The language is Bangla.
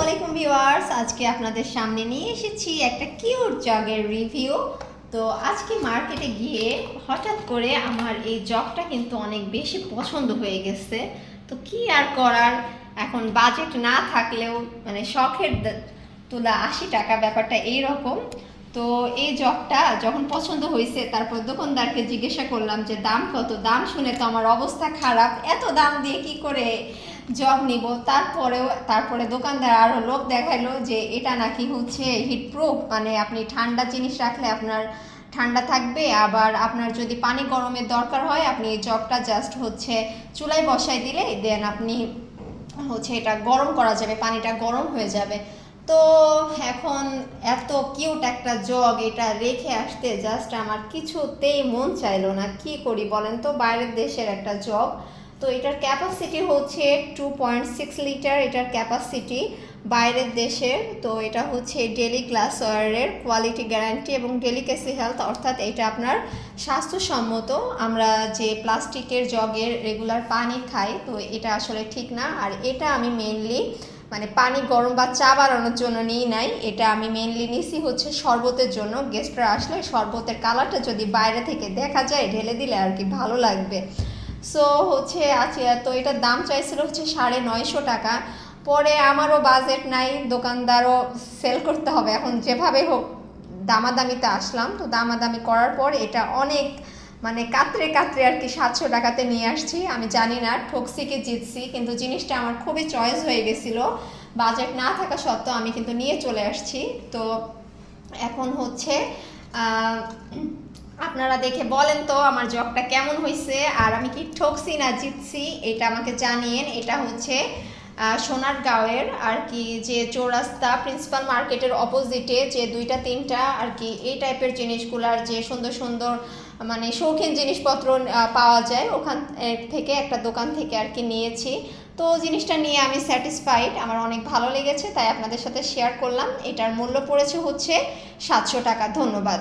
আলাইকুম ভিউয়ার্স, আজকে আপনাদের সামনে নিয়ে এসেছি একটা কিউট জগের রিভিউ। তো আজকে মার্কেটে গিয়ে হঠাৎ করে আমার এই জগটা কিন্তু অনেক বেশি পছন্দ হয়ে গেছে। তো কি আর করার, এখন বাজেট না থাকলেও মানে শখের তোলা 80 টাকা, ব্যাপারটা এইরকম। তো এই জগটা যখন পছন্দ হয়েছে তারপর দোকানদারকে জিজ্ঞাসা করলাম যে দাম কত। দাম শুনে তো আমার অবস্থা খারাপ, এত দাম দিয়ে কি করে জগ নিব। তারপরে দোকানদার আরও লোভ দেখাইলো যে এটা নাকি হচ্ছে হিটপ্রুফ, মানে আপনি ঠান্ডা জিনিস রাখলে আপনার ঠান্ডা থাকবে, আবার আপনার যদি পানি গরমের দরকার হয় আপনি এই জগটা জাস্ট হচ্ছে চুলায় বসাই দিলে দেন আপনি হচ্ছে এটা গরম করা যাবে, পানিটা গরম হয়ে যাবে। তো এখন এত কিউট একটা জগ, এটা রেখে আসতে জাস্ট আমার কিছুতেই মন চাইলো না। কি করি বলেন তো, বাইরের দেশের একটা জগ। তো এটার ক্যাপাসিটি হচ্ছে 2.6 লিটার এটার ক্যাপাসিটি, বাইরের দেশের। তো এটা হচ্ছে ডেলি গ্লাসওয়্যারের কোয়ালিটি গ্যারান্টি এবং ডেলিকেসি হেলথ, অর্থাৎ এটা আপনার স্বাস্থ্যসম্মত। আমরা যে প্লাস্টিকের জগের রেগুলার পানি খাই, তো এটা আসলে ঠিক না। আর এটা আমি মেনলি মানে পানি গরম বা চা বানানোর জন্য নিই নাই, এটা আমি মেনলি নিছি হচ্ছে শরবতের জন্য। গেস্টরা আসলে শরবতের কালারটা যদি বাইরে থেকে দেখা যায় ঢেলে দিলে আর কি ভালো লাগবে। সো হচ্ছে আছে। তো এটার দাম চাইছিল হচ্ছে 950 টাকা। পরে আমারও বাজেট নাই, দোকানদারও সেল করতে হবে, এখন যেভাবে হোক দামাদামিতে আসলাম। তো দামাদামি করার পর এটা অনেক মানে কাতরে কাতরে আর কি 700 টাকাতে নিয়ে আসছি। আমি জানি না ঠকছি কি জিতছি, কিন্তু জিনিসটা আমার খুবই চয়েস হয়ে গেছিলো। বাজেট না থাকা সত্ত্বেও আমি কিন্তু নিয়ে চলে আসছি। তো এখন হচ্ছে আপনারা দেখে বলেন তো আমার জগটা কেমন হয়েছে, আর আমি কি ঠকছি না জিতছি এটা আমাকে জানিয়েন। এটা হচ্ছে সোনারগাঁওয়ের আর কি যে চৌরাস্তা প্রিন্সিপাল মার্কেটের অপোজিটে যে 2-3টা আর কি এই টাইপের জিনিসগুলার যে সুন্দর সুন্দর মানে শৌখিন জিনিসপত্র পাওয়া যায়, ওখান থেকে একটা দোকান থেকে আর কি নিয়েছি। তো জিনিসটা নিয়ে আমি স্যাটিসফাইড, আমার অনেক ভালো লেগেছে, তাই আপনাদের সাথে শেয়ার করলাম। এটার মূল্য পড়েছে হচ্ছে 700 টাকা। ধন্যবাদ।